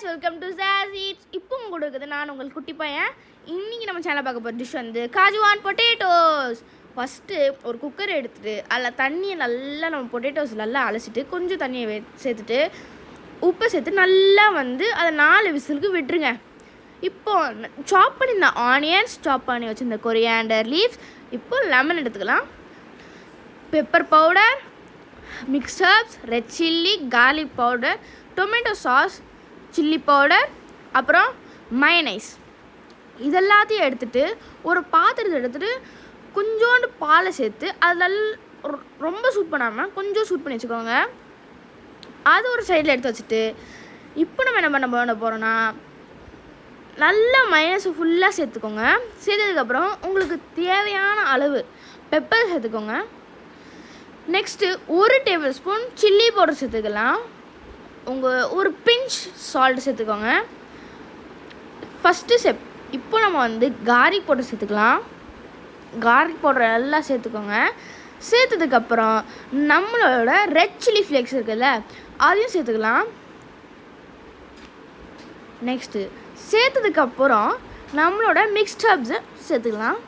Welcome to sauce eats. இப்போ உங்களுக்கு நான் உங்கள் குட்டி பையன். இன்றைக்கி நம்ம சேனல் பார்க்க போகிற டிஷ் வந்து காஜுவான் பொட்டேட்டோஸ். ஃபஸ்ட்டு ஒரு குக்கர் எடுத்துகிட்டு அதில் தண்ணியை நல்லா நம்ம பொட்டேட்டோஸ் நல்லா அலசிட்டு கொஞ்சம் தண்ணியை சேர்த்துட்டு உப்பை சேர்த்து நல்லா வந்து அதை 4 விசிலுக்கு விட்டுருங்க. இப்போது சாப் பண்ணி இந்த ஆனியன்ஸ், சாப் பண்ணி வச்சுருந்த கொரியாண்டர் லீவ்ஸ், இப்போ லெமன் எடுத்துக்கலாம், pepper powder, mixed herbs, red chilli, garlic powder, tomato sauce, chilli powder, அப்புறம் மயனைஸ், இதெல்லாத்தையும் எடுத்துகிட்டு ஒரு பாத்திரத்தை எடுத்துகிட்டு கொஞ்சோண்டு பாலை சேர்த்து அதில் ரொம்ப சூட் பண்ணாமல் கொஞ்சம் சூட் பண்ணி வச்சுக்கோங்க. அது ஒரு சைடில் எடுத்து வச்சுட்டு இப்போ நம்ம என்ன பண்ண போகிறோன்னா நல்லா மயனைஸை ஃபுல்லாக சேர்த்துக்கோங்க. சேர்த்ததுக்கப்புறம் உங்களுக்கு தேவையான அளவு பெப்பர் சேர்த்துக்கோங்க. Next 1 table spoon chilli powder சேர்த்துக்கலாம். ஒரு பிஞ்ச் சால்ட் சேர்த்துக்கோங்க. ஃபஸ்ட்டு ஸ்டெப், இப்போ நம்ம வந்து கார்லிக் பவுடர் சேர்த்துக்கலாம். கார்லிக் பவுடர் எல்லாம் சேர்த்துக்கோங்க. சேர்த்ததுக்கப்புறம் நம்மளோட ரெட் சில்லி ஃப்ளேக்ஸ் இருக்குல்ல, அதையும் சேர்த்துக்கலாம். நெக்ஸ்ட்டு சேர்த்ததுக்கப்புறம் நம்மளோட மிக்ஸ்ட் ஹர்ப்ஸை சேர்த்துக்கலாம்.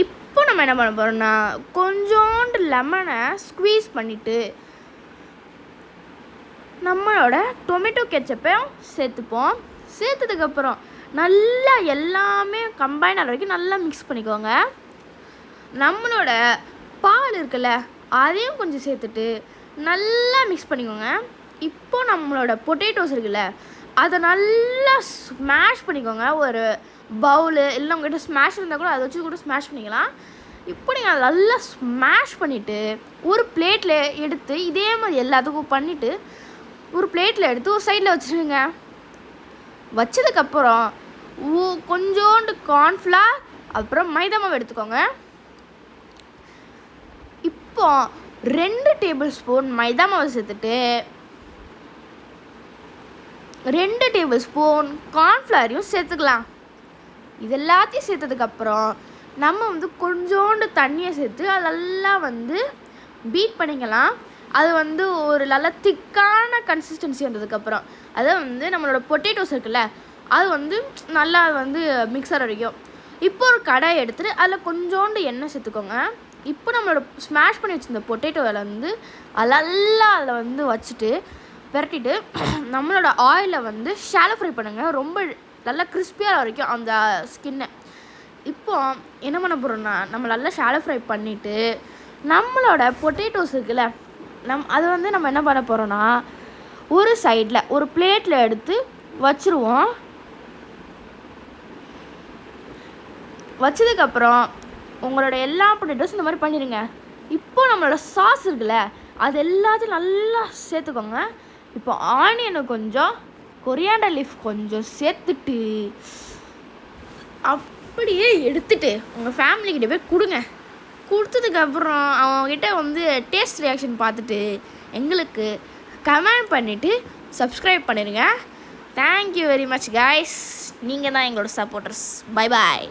இப்போ நம்ம என்ன பண்ண போகிறோம்னா கொஞ்சோண்டு லெமனை ஸ்க்வீஸ் பண்ணிவிட்டு நம்மளோட டொமேட்டோ கெச்சப்பையும் சேர்த்துப்போம். சேர்த்ததுக்கப்புறம் நல்லா எல்லாமே கம்பைன் ஆகிற வரைக்கும் நல்லா மிக்ஸ் பண்ணிக்கோங்க. நம்மளோட பால் இருக்குல்ல, அதையும் கொஞ்சம் சேர்த்துட்டு நல்லா மிக்ஸ் பண்ணிக்கோங்க. இப்போ நம்மளோட பொட்டேட்டோஸ் இருக்குல்ல, அதை நல்லா ஸ்மாஷ் பண்ணிக்கோங்க. ஒரு பவுலு இல்லை உங்கள்கிட்ட ஸ்மாஷ் இருந்தால் கூட அதை வச்சு கூட ஸ்மாஷ் பண்ணிக்கலாம். இப்போ நீங்கள் நல்லா ஸ்மாஷ் பண்ணிவிட்டு ஒரு பிளேட்டில் எடுத்து இதே மாதிரி எல்லாத்துக்கும் பண்ணிவிட்டு ஒரு பிளேட்டில் எடுத்து ஒரு சைடில் வச்சுருங்க. வச்சதுக்கப்புறம் கொஞ்சோண்டு கார்ன்ஃப்ளவர் அப்புறம் மைதா மாவு எடுத்துக்கோங்க. இப்போ 2 டேபிள் ஸ்பூன் மைதா மாவு சேர்த்துட்டு 2 டேபிள் ஸ்பூன் கார்ன்ஃப்ளவரையும் சேர்த்துக்கலாம். இது எல்லாத்தையும் சேர்த்ததுக்கப்புறம் நம்ம வந்து கொஞ்சோண்டு தண்ணியை சேர்த்து அதெல்லாம் வந்து பீட் பண்ணிக்கலாம். அது வந்து ஒரு நல்லா திக்கான கன்சிஸ்டன்சி வந்ததுக்கப்புறம் அதை வந்து நம்மளோட பொட்டேட்டோஸ் இருக்குல்ல, அது வந்து நல்லா வந்து மிக்சர் வரைக்கும் இப்போ ஒரு கடாயை எடுத்துகிட்டு அதில் கொஞ்சோண்டு எண்ணெய் சேர்த்துக்கோங்க. இப்போ நம்மளோட ஸ்மாஷ் பண்ணி வச்சுருந்த பொட்டேட்டோவில் வந்து அதெல்லாம் அதில் வந்து வச்சுட்டு விரட்டிட்டு நம்மளோட ஆயிலில் வந்து ஷாலோ ஃப்ரை பண்ணுங்கள். ரொம்ப நல்லா கிறிஸ்பியாக வரைக்கும் அந்த ஸ்கின்னை. இப்போ என்ன பண்ண போகிறோம்னா நம்ம நல்லா ஷாலோ ஃப்ரை பண்ணிவிட்டு நம்மளோட பொட்டேட்டோஸ் இருக்குல்ல, அதை வந்து நம்ம என்ன பண்ண போகிறோன்னா ஒரு சைடில் ஒரு பிளேட்டில் எடுத்து வச்சுருவோம். வச்சதுக்கப்புறம் உங்களோட எல்லா பொட்டேட்டோஸ் இந்த மாதிரி பண்ணிடுங்க. இப்போ நம்மளோட சாஸ் இருக்குல்ல, அது எல்லாத்தையும் நல்லா சேர்த்துக்கோங்க. இப்போ ஆனியனை கொஞ்சம், கொரியாண்டர் லீஃப் கொஞ்சம் சேர்த்துட்டு அப்படியே எடுத்துட்டு உங்கள் ஃபேமிலிக்கிட்ட போய் கொடுங்க. கொடுத்ததுக்கப்புறம் அவங்கக்கிட்ட வந்து டேஸ்ட் ரியாக்ஷன் பார்த்துட்டு எங்களுக்கு கமெண்ட் பண்ணிவிட்டு சப்ஸ்கிரைப் பண்ணிடுங்க. Thank you very much guys. நீங்கள் தான் எங்களோட சப்போர்ட்டர்ஸ். Bye bye.